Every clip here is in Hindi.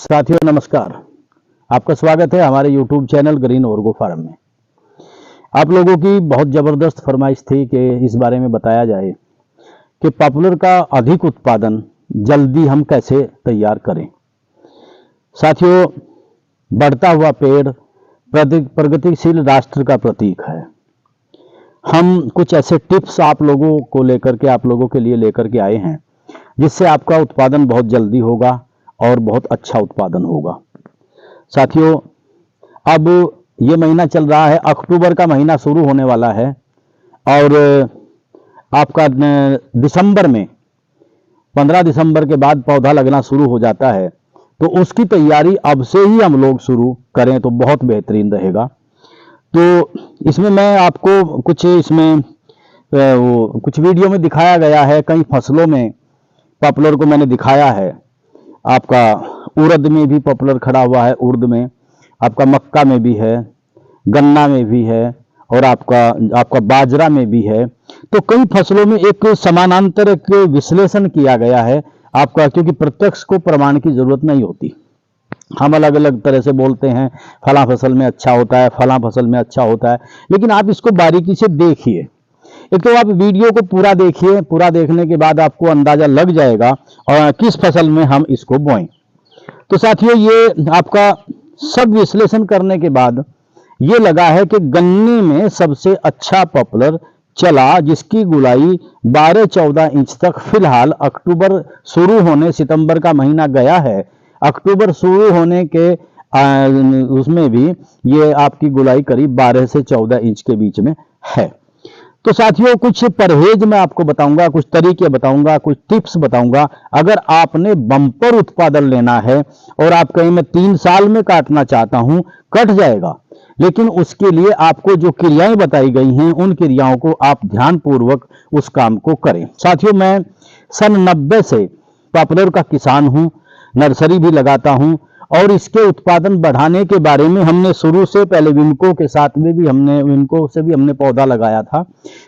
साथियों नमस्कार। आपका स्वागत है हमारे YouTube चैनल ग्रीन ऑर्गो फार्म में। आप लोगों की बहुत ज़बरदस्त फरमाइश थी कि इस बारे में बताया जाए कि पॉपुलर का अधिक उत्पादन जल्दी हम कैसे तैयार करें। साथियों, बढ़ता हुआ पेड़ प्रगतिशील राष्ट्र का प्रतीक है। हम कुछ ऐसे टिप्स आप लोगों को लेकर के आए हैं जिससे आपका उत्पादन बहुत जल्दी होगा और बहुत अच्छा उत्पादन होगा। साथियों, अब ये महीना चल रहा है, अक्टूबर का महीना शुरू होने वाला है और आपका दिसंबर में 15 दिसंबर के बाद पौधा लगना शुरू हो जाता है, तो उसकी तैयारी अब से ही हम लोग शुरू करें तो बहुत बेहतरीन रहेगा। तो इसमें मैं आपको कुछ वीडियो में दिखाया गया है। कई फसलों में पॉपुलर को मैंने दिखाया है। आपका उड़द में भी पॉपुलर खड़ा हुआ है, उड़द में, आपका मक्का में भी है, गन्ना में भी है और आपका बाजरा में भी है। तो कई फसलों में एक समानांतर एक विश्लेषण किया गया है आपका, क्योंकि प्रत्यक्ष को प्रमाण की जरूरत नहीं होती। हम अलग अलग तरह से बोलते हैं फला फसल में अच्छा होता है, फला फसल में अच्छा होता है, लेकिन आप इसको बारीकी से देखिए। एक तो आप वीडियो को पूरा देखिए, पूरा देखने के बाद आपको अंदाजा लग जाएगा और किस फसल में हम इसको बोएं। तो साथियों, ये आपका सब विश्लेषण करने के बाद ये लगा है कि गन्ने में सबसे अच्छा पॉपुलर चला, जिसकी गुलाई 12-14 इंच तक फिलहाल अक्टूबर शुरू होने, सितंबर का महीना गया है, अक्टूबर शुरू होने के उसमें भी ये आपकी गुलाई करीब 12 से 14 इंच के बीच में है। तो साथियों, कुछ परहेज मैं आपको बताऊंगा, कुछ तरीके बताऊंगा, कुछ टिप्स बताऊंगा। अगर आपने बम्पर उत्पादन लेना है और आप कहीं मैं 3 साल में काटना चाहता हूं, कट जाएगा, लेकिन उसके लिए आपको जो क्रियाएं बताई गई हैं उन क्रियाओं को आप ध्यानपूर्वक उस काम को करें। साथियों, मैं सन 90 से पॉपुलर का किसान हूं, नर्सरी भी लगाता हूं और इसके उत्पादन बढ़ाने के बारे में हमने शुरू से पहले विमको के साथ में भी विमको से भी हमने पौधा लगाया था।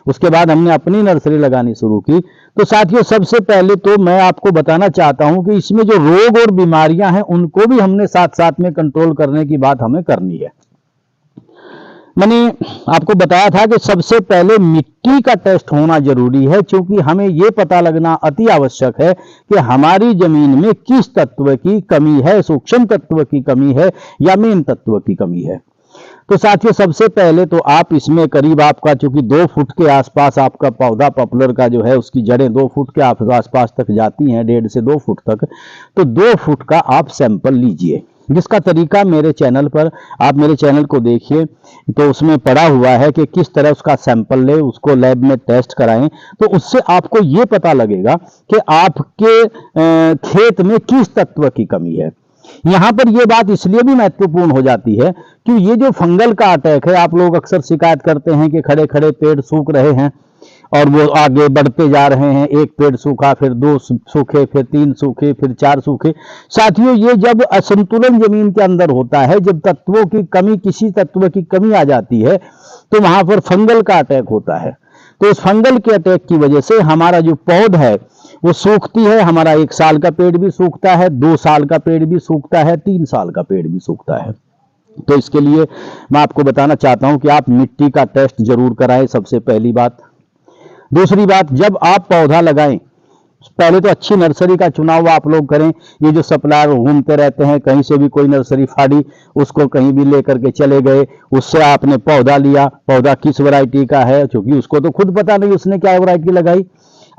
उसके बाद हमने अपनी नर्सरी लगानी शुरू की। तो साथियों, सबसे पहले तो मैं आपको बताना चाहता हूं कि इसमें जो रोग और बीमारियां हैं उनको भी हमने साथ साथ में कंट्रोल करने की बात हमें करनी है। मैंने आपको बताया था कि सबसे पहले मिट्टी का टेस्ट होना जरूरी है, क्योंकि हमें यह पता लगना अति आवश्यक है कि हमारी जमीन में किस तत्व की कमी है, सूक्ष्म तत्व की कमी है या मेन तत्व की कमी है। तो साथियों, सबसे पहले तो आप इसमें करीब आपका, चूंकि 2 फुट के आसपास आपका पौधा पॉपुलर का जो है उसकी जड़ें 2 फुट के आसपास तक जाती हैं, 1.5 से 2 फुट तक, तो 2 फुट का आप सैंपल लीजिए। जिसका तरीका मेरे चैनल पर, आप मेरे चैनल को देखिए तो उसमें पड़ा हुआ है कि किस तरह उसका सैंपल ले, उसको लैब में टेस्ट कराएं। तो उससे आपको ये पता लगेगा कि आपके खेत में किस तत्व की कमी है। यहां पर यह बात इसलिए भी महत्वपूर्ण हो जाती है कि ये जो फंगल का अटैक है, आप लोग अक्सर शिकायत करते हैं कि खड़े खड़े पेड़ सूख रहे हैं और वो आगे बढ़ते जा रहे हैं, एक पेड़ सूखा, फिर 2 सूखे, फिर 3 सूखे, फिर 4 सूखे। साथियों, ये जब असंतुलन जमीन के अंदर होता है, जब तत्वों की कमी, किसी तत्व की कमी आ जाती है, तो वहां पर फंगल का अटैक होता है। तो उस फंगल के अटैक की वजह से हमारा जो पौध है वो सूखती है। हमारा 1 साल का पेड़ भी सूखता है, 2 साल का पेड़ भी सूखता है, 3 साल का पेड़ भी सूखता है। तो इसके लिए मैं आपको बताना चाहता हूं कि आप मिट्टी का टेस्ट जरूर कराएं, सबसे पहली बात। दूसरी बात, जब आप पौधा लगाएं, पहले तो अच्छी नर्सरी का चुनाव आप लोग करें। ये जो सप्लायर घूमते रहते हैं, कहीं से भी कोई नर्सरी फाड़ी, उसको कहीं भी लेकर के चले गए, उससे आपने पौधा लिया, पौधा किस वैरायटी का है, क्योंकि उसको तो खुद पता नहीं उसने क्या वैरायटी लगाई।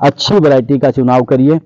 अच्छी वैरायटी का चुनाव करिए।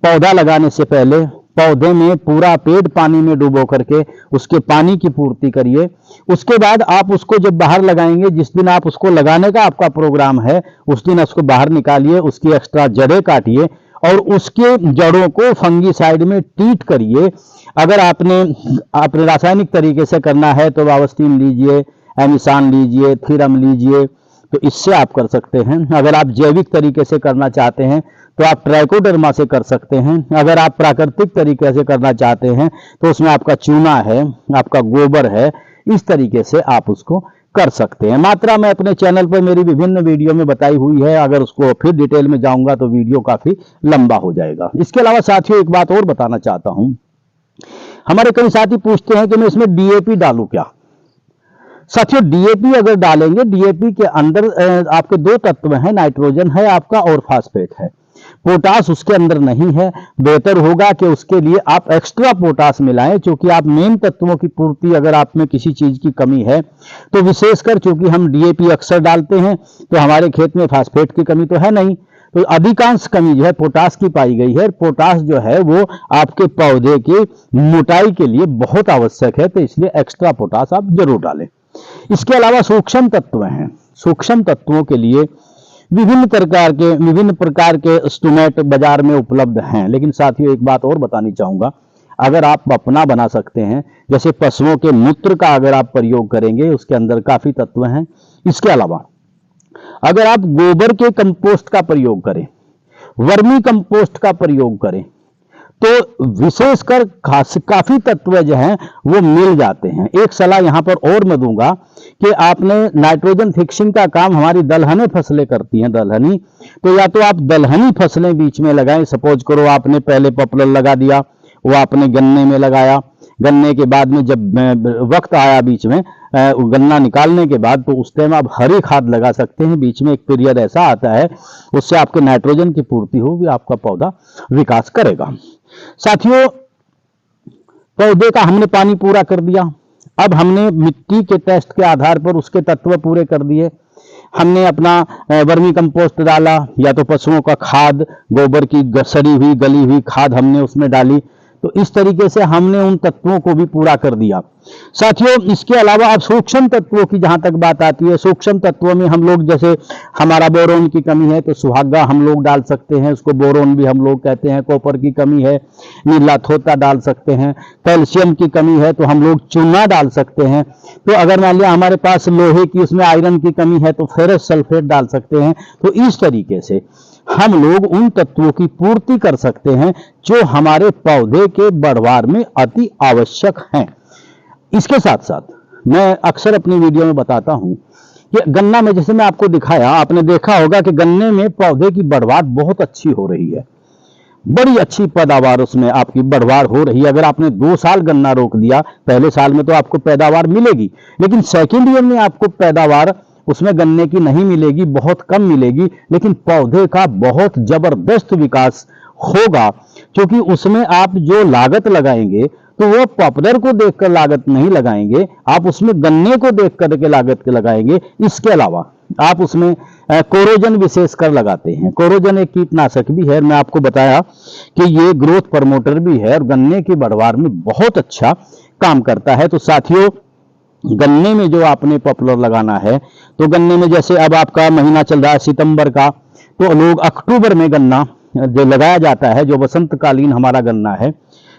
पौधा लगाने से पहले पौधे में पूरा पेड़ पानी में डुबो करके उसके पानी की पूर्ति करिए। उसके बाद आप उसको जब बाहर लगाएंगे, जिस दिन आप उसको लगाने का आपका प्रोग्राम है, उस दिन उसको बाहर निकालिए, उसकी एक्स्ट्रा जड़ें काटिए और उसके जड़ों को फंगीसाइड में ट्रीट करिए। अगर आपने रासायनिक तरीके से करना है तो वावस्टीन लीजिए, एमिसान लीजिए, थीरम लीजिए, तो इससे आप कर सकते हैं। अगर आप जैविक तरीके से करना चाहते हैं तो आप ट्राइकोडर्मा से कर सकते हैं। अगर आप प्राकृतिक तरीके से करना चाहते हैं तो उसमें आपका चूना है, आपका गोबर है, इस तरीके से आप उसको कर सकते हैं। मात्रा मैं अपने चैनल पर मेरी विभिन्न वीडियो में बताई हुई है, अगर उसको फिर डिटेल में जाऊंगा तो वीडियो काफी लंबा हो जाएगा। इसके अलावा साथियों, एक बात और बताना चाहता हूं। हमारे कई साथी पूछते हैं कि मैं इसमें डीएपी डालूं क्या। साथियों, डीएपी अगर डालेंगे, डीएपी के अंदर आपके दो तत्व हैं, नाइट्रोजन है आपका और फास्फेट है, पोटास उसके अंदर नहीं है। बेहतर होगा कि उसके लिए आप एक्स्ट्रा पोटास मिलाएं, क्योंकि आप मेन तत्वों की पूर्ति अगर आप में किसी चीज की कमी है तो विशेषकर चूंकि हम डीएपी अक्सर डालते हैं तो हमारे खेत में फास्फेट की कमी तो है नहीं, तो अधिकांश कमी जो है पोटास की पाई गई है। पोटास जो है वो आपके पौधे की मोटाई के लिए बहुत आवश्यक है, तो इसलिए एक्स्ट्रा पोटास आप जरूर डालें। इसके अलावा सूक्ष्म तत्व हैं, सूक्ष्म तत्वों के लिए विभिन्न प्रकार के स्टूमेट बाजार में उपलब्ध हैं। लेकिन साथियों, एक बात और बतानी चाहूंगा, अगर आप अपना बना सकते हैं, जैसे पशुओं के मूत्र का अगर आप प्रयोग करेंगे, उसके अंदर काफी तत्व हैं। इसके अलावा अगर आप गोबर के कंपोस्ट का प्रयोग करें, वर्मी कंपोस्ट का प्रयोग करें, तो विशेषकर काफी तत्व जो हैं वो मिल जाते हैं। एक सलाह यहां पर और मैं दूंगा कि आपने नाइट्रोजन फिक्सिंग का काम हमारी दलहनी फसलें करती हैं, दलहनी, तो या तो आप दलहनी फसलें बीच में लगाएं। सपोज करो आपने पहले पॉपुलर लगा दिया, वो आपने गन्ने में लगाया, गन्ने के बाद में जब वक्त आया बीच में गन्ना निकालने के बाद, तो उस टाइम आप हरी खाद लगा सकते हैं। बीच में एक पीरियड ऐसा आता है, उससे आपके नाइट्रोजन की पूर्ति होगी, आपका पौधा विकास करेगा। साथियों, पौधे का हमने पानी पूरा कर दिया, अब हमने मिट्टी के टेस्ट के आधार पर उसके तत्व पूरे कर दिए। हमने अपना वर्मी कंपोस्ट डाला, या तो पशुओं का खाद, गोबर की सड़ी हुई गली हुई खाद हमने उसमें डाली, तो इस तरीके से हमने उन तत्वों को भी पूरा कर दिया। साथियों, इसके अलावा अब सूक्ष्म तत्वों की जहां तक बात आती है, सूक्ष्म तत्वों में हम लोग, जैसे हमारा बोरोन की कमी है तो सुहागा हम लोग डाल सकते हैं, उसको बोरोन भी हम लोग कहते हैं। कॉपर की कमी है, नीला थोता डाल सकते हैं। कैल्शियम की कमी है तो हम लोग चूना डाल सकते हैं। तो अगर मान लिया हमारे पास लोहे की, उसमें आयरन की कमी है तो फेरस सल्फेट डाल सकते हैं। तो इस तरीके से हम लोग उन तत्वों की पूर्ति कर सकते हैं जो हमारे पौधे के बढ़वार में अति आवश्यक हैं। इसके साथ साथ मैं अक्सर अपनी वीडियो में बताता हूं कि गन्ना में, जैसे मैं आपको दिखाया, आपने देखा होगा कि गन्ने में पौधे की बढ़वार बहुत अच्छी हो रही है, बड़ी अच्छी पैदावार उसमें आपकी बढ़वार हो रही है। अगर आपने 2 साल गन्ना रोक दिया, पहले साल में तो आपको पैदावार मिलेगी, लेकिन सेकेंड ईयर में आपको पैदावार उसमें गन्ने की नहीं मिलेगी, बहुत कम मिलेगी, लेकिन पौधे का बहुत जबरदस्त विकास होगा। क्योंकि उसमें आप जो लागत लगाएंगे तो वो पॉपुलर को देखकर लागत नहीं लगाएंगे, आप उसमें गन्ने को देख करके लागत लगाएंगे। इसके अलावा आप उसमें कोरोजन विशेषकर लगाते हैं। कोरोजन एक कीटनाशक भी है, मैं आपको बताया कि ये ग्रोथ प्रमोटर भी है और गन्ने की बढ़वार में बहुत अच्छा काम करता है। तो साथियों, गन्ने में जो आपने पॉपुलर लगाना है, तो गन्ने में जैसे अब आपका महीना चल रहा है सितंबर का, तो लोग अक्टूबर में गन्ना जो लगाया जाता है, जो वसंतकालीन हमारा गन्ना है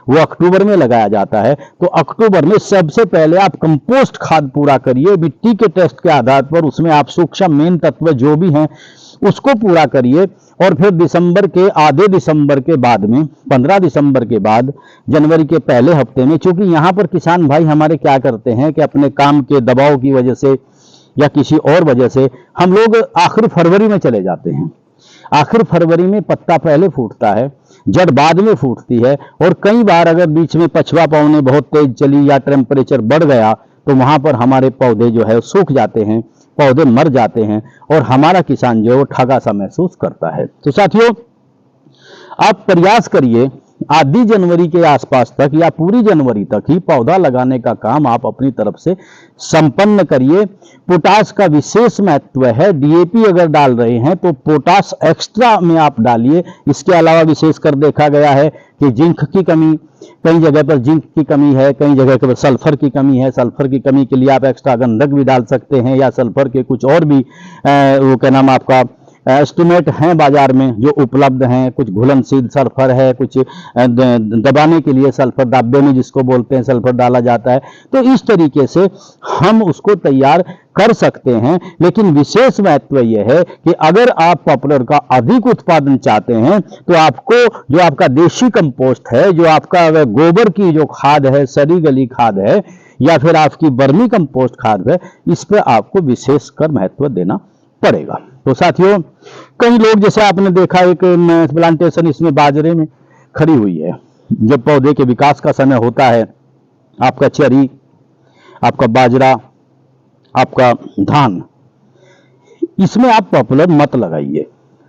वो अक्टूबर में लगाया जाता है। तो अक्टूबर में सबसे पहले आप कंपोस्ट खाद पूरा करिए, मिट्टी के टेस्ट के आधार पर उसमें आप सूक्ष्म मेन तत्व जो भी हैं उसको पूरा करिए। और फिर दिसंबर के आधे दिसंबर के बाद में, 15 दिसंबर के बाद, जनवरी के पहले हफ्ते में, क्योंकि यहाँ पर किसान भाई हमारे क्या करते हैं कि अपने काम के दबाव की वजह से या किसी और वजह से हम लोग आखिर फरवरी में चले जाते हैं। आखिर फरवरी में पत्ता पहले फूटता है, जड़ बाद में फूटती है, और कई बार अगर बीच में पछवा पवने बहुत तेज चली या टेम्परेचर बढ़ गया तो वहां पर हमारे पौधे जो है सूख जाते हैं, पौधे मर जाते हैं, और हमारा किसान जो है वो ठगा सा महसूस करता है। तो साथियों, आप प्रयास करिए आधी जनवरी के आसपास तक या पूरी जनवरी तक ही पौधा लगाने का काम आप अपनी तरफ से संपन्न करिए। पोटास का विशेष महत्व है, डीएपी अगर डाल रहे हैं तो पोटास एक्स्ट्रा में आप डालिए। इसके अलावा विशेषकर देखा गया है कि जिंक की कमी, कई जगह पर जिंक की कमी है, कई जगह पर सल्फर की कमी है। सल्फर की कमी के लिए आप एक्स्ट्रा गंधक भी डाल सकते हैं, या सल्फर के कुछ और भी वो क्या नाम आपका एस्टिमेट हैं बाजार में जो उपलब्ध हैं। कुछ घुलनशील सल्फर है, कुछ दबाने के लिए सल्फर दाब्बे में जिसको बोलते हैं सल्फर डाला जाता है। तो इस तरीके से हम उसको तैयार कर सकते हैं। लेकिन विशेष महत्व यह है कि अगर आप पॉपुलर का अधिक उत्पादन चाहते हैं तो आपको जो आपका देशी कंपोस्ट है, जो आपका गोबर की जो खाद है, सड़ी गली खाद है, या फिर आपकी वर्मी कंपोस्ट खाद है, इस पर आपको विशेषकर महत्व देना पड़ेगा। तो साथियों, कई लोग, जैसे आपने देखा एक प्लांटेशन इसमें बाजरे में खड़ी हुई है, जब पौधे के विकास का समय होता है, आपका चरी, आपका बाजरा, आपका धान, इसमें आप पॉपुलर मत लगाइए,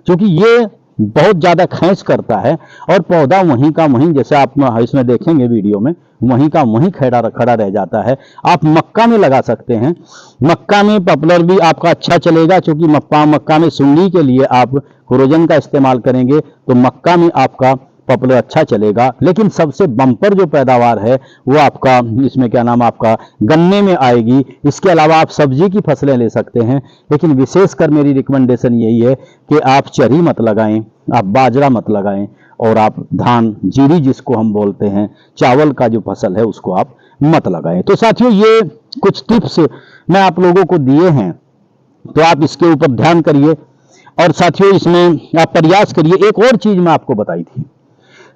क्योंकि ये बहुत ज्यादा खींच करता है और पौधा वहीं का वहीं, जैसे आप इसमें देखेंगे वीडियो में, वहीं का वहीं खड़ा रह जाता है। आप मक्का में लगा सकते हैं, मक्का में पॉपुलर भी आपका अच्छा चलेगा, क्योंकि मक्का में सुंडी के लिए आप क्लोरोजन का इस्तेमाल करेंगे तो मक्का में आपका पॉपुलर अच्छा चलेगा। लेकिन सबसे बम्पर जो पैदावार है वो आपका इसमें क्या नाम आपका गन्ने में आएगी। इसके अलावा आप सब्जी की फसलें ले सकते हैं, लेकिन विशेषकर मेरी रिकमेंडेशन यही है कि आप चरी मत लगाएं, आप बाजरा मत लगाएं, और आप धान, जीरी जिसको हम बोलते हैं, चावल का जो फसल है उसको आप मत लगाएं। तो साथियों, ये कुछ टिप्स मैं आप लोगों को दिए हैं, तो आप इसके ऊपर ध्यान करिए। और साथियों, इसमें आप प्रयास करिए। एक और चीज मैं आपको बताई थी,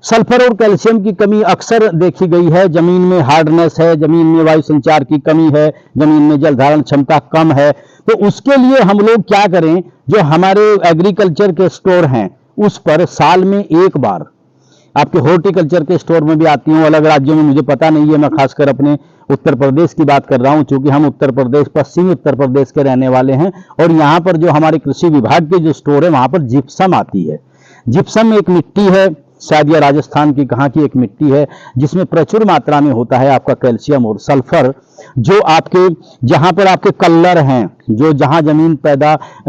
सल्फर और कैल्शियम की कमी अक्सर देखी गई है। जमीन में हार्डनेस है, जमीन में वायु संचार की कमी है, जमीन में जल धारण क्षमता कम है। तो उसके लिए हम लोग क्या करें, जो हमारे एग्रीकल्चर के स्टोर हैं उस पर साल में एक बार, आपके हॉर्टिकल्चर के स्टोर में भी आती हूँ, अलग राज्यों में मुझे पता नहीं है, मैं खासकर अपने उत्तर प्रदेश की बात कर रहा हूँ, क्योंकि हम उत्तर प्रदेश, पश्चिमी उत्तर प्रदेश के रहने वाले हैं। और यहाँ पर जो हमारे कृषि विभाग के जो स्टोर है वहां पर जिप्सम आती है। जिप्सम एक मिट्टी है, शायद यह राजस्थान की कहाँ की एक मिट्टी है, जिसमें प्रचुर मात्रा में होता है आपका कैल्शियम और सल्फर, जो आपके जहां पर आपके कल्लर हैं, जो जहां जमीन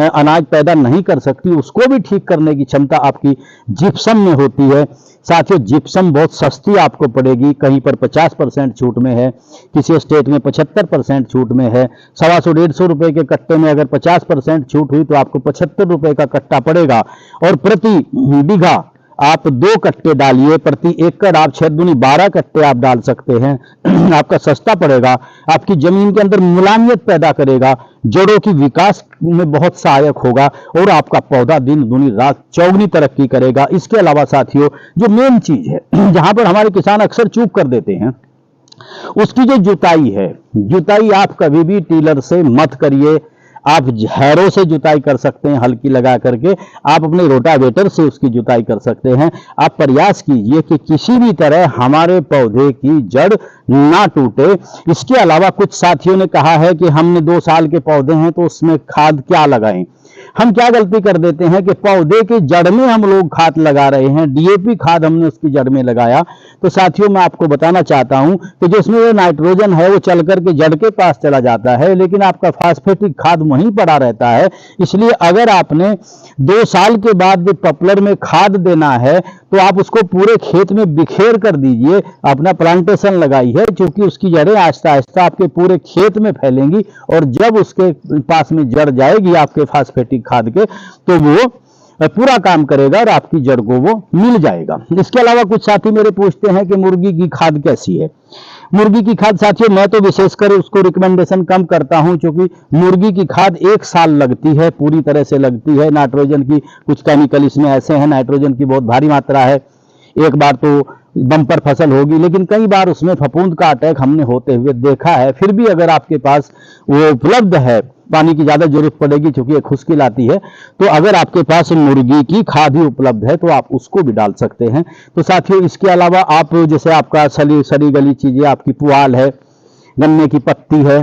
अनाज पैदा नहीं कर सकती, उसको भी ठीक करने की क्षमता आपकी जिप्सम में होती है। साथियों, जिप्सम बहुत सस्ती आपको पड़ेगी, कहीं पर 50% छूट में है, किसी स्टेट में 75% छूट में है। 125-150 रुपए के कट्टे में अगर 50% छूट हुई तो आपको 75 रुपए का कट्टा पड़ेगा। और प्रति बीघा आप 2 कट्टे डालिए, प्रति एकड़ आप 6 दूनी 12 कट्टे आप डाल सकते हैं। आपका सस्ता पड़ेगा, आपकी जमीन के अंदर मुलायमियत पैदा करेगा, जड़ों की विकास में बहुत सहायक होगा, और आपका पौधा दिन दुनी रात चौगुनी तरक्की करेगा। इसके अलावा साथियों, जो मेन चीज है जहां पर हमारे किसान अक्सर चूक कर देते हैं, उसकी जो जुताई है, जुताई आप कभी भी टीलर से मत करिए। आप हैरों से जुताई कर सकते हैं, हल्की लगा करके आप अपने रोटावेटर से उसकी जुताई कर सकते हैं। आप प्रयास कीजिए कि किसी भी तरह हमारे पौधे की जड़ ना टूटे। इसके अलावा कुछ साथियों ने कहा है कि हमने 2 साल के पौधे हैं तो उसमें खाद क्या लगाएं। हम क्या गलती कर देते हैं कि पौधे के जड़ में हम लोग खाद लगा रहे हैं, डीएपी खाद हमने उसकी जड़ में लगाया। तो साथियों, मैं आपको बताना चाहता हूं कि जो इसमें नाइट्रोजन है वो चल करके जड़ के पास चला जाता है, लेकिन आपका फास्फेटिक खाद वहीं पड़ा रहता है। इसलिए अगर आपने 2 साल के बाद पॉपुलर में खाद देना है तो आप उसको पूरे खेत में बिखेर कर दीजिए, अपना प्लांटेशन लगाई है, क्योंकि उसकी जड़ें आहिस्ता आहिस्ता आपके पूरे खेत में फैलेंगी, और जब उसके पास में जड़ जाएगी आपके फास्फेटिक खाद के, तो वो पूरा काम करेगा और आपकी जड़ को वो मिल जाएगा। इसके अलावा कुछ साथी मेरे पूछते हैं कि मुर्गी की खाद कैसी है। मुर्गी की खाद साथियों, मैं तो विशेषकर उसको रिकमेंडेशन कम करता हूं, क्योंकि मुर्गी की खाद 1 साल लगती है, पूरी तरह से लगती है। नाइट्रोजन की कुछ केमिकल इसमें ऐसे हैं, नाइट्रोजन की बहुत भारी मात्रा है। एक बार तो बम्पर फसल होगी, लेकिन कई बार उसमें फफूंद का अटैक हमने होते हुए देखा है। फिर भी अगर आपके पास वो उपलब्ध है, पानी की ज्यादा जरूरत पड़ेगी क्योंकि एक खुश्की आती है, तो अगर आपके पास मुर्गी की खाद ही उपलब्ध है तो आप उसको भी डाल सकते हैं। तो साथियों, इसके अलावा आप जैसे आपका सड़ी गली चीजें, आपकी पुआल है, गन्ने की पत्ती है,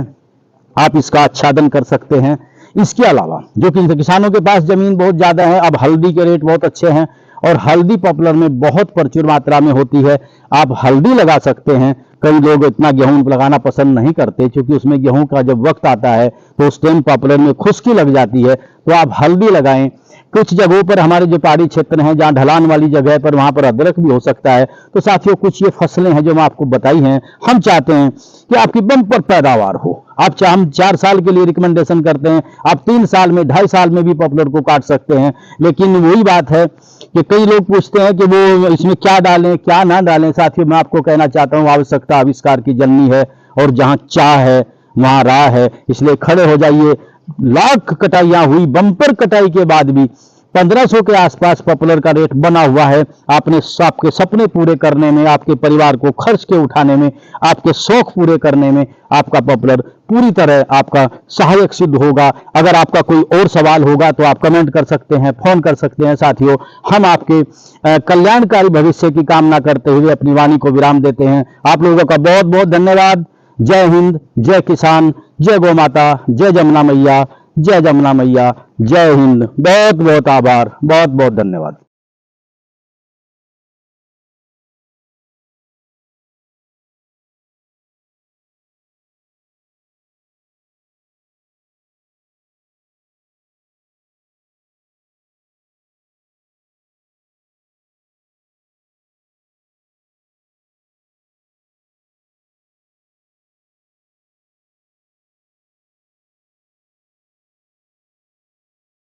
आप इसका आच्छादन कर सकते हैं। इसके अलावा जो किसानों के पास जमीन बहुत ज्यादा है, अब हल्दी के रेट बहुत अच्छे हैं और हल्दी पॉपुलर में बहुत प्रचुर मात्रा में होती है, आप हल्दी लगा सकते हैं। कई लोग इतना गेहूं लगाना पसंद नहीं करते, क्योंकि उसमें गेहूं का जब वक्त आता है तो उस टाइम पॉपुलर में खुश्की लग जाती है, तो आप हल्दी लगाएं। कुछ जगहों पर हमारे जो पहाड़ी क्षेत्र हैं, जहां ढलान वाली जगह पर, वहां पर अदरक भी हो सकता है। तो साथियों, कुछ ये फसलें हैं जो मैं आपको बताई हैं। हम चाहते हैं कि आपकी बम्पर पैदावार हो। हम 4 साल के लिए रिकमेंडेशन करते हैं, आप 3 साल में, 2.5 साल में भी पॉपुलर को काट सकते हैं। लेकिन वही बात है कि कई लोग पूछते हैं कि वो इसमें क्या डालें क्या ना डालें। साथियों, मैं आपको कहना चाहता हूं, आवश्यकता आविष्कार की जननी है, और जहां चाह है वहां राह है। इसलिए खड़े हो जाइए। लाख कटाइयां हुई, बम्पर कटाई के बाद भी 1500 के आसपास पॉपुलर का रेट बना हुआ है। आपने आपके सपने पूरे करने में, आपके परिवार को खर्च के उठाने में, आपके शौक पूरे करने में आपका पॉपुलर पूरी तरह आपका सहायक सिद्ध होगा। अगर आपका कोई और सवाल होगा तो आप कमेंट कर सकते हैं, फोन कर सकते हैं। साथियों, हम आपके कल्याणकारी भविष्य की कामना करते हुए अपनी वाणी को विराम देते हैं। आप लोगों का बहुत बहुत धन्यवाद। जय हिंद, जय किसान, जय गौ माता, जय जमुना मैया, जय जमुना मैया, जय हिंद। बहुत बहुत आभार, बहुत बहुत धन्यवाद।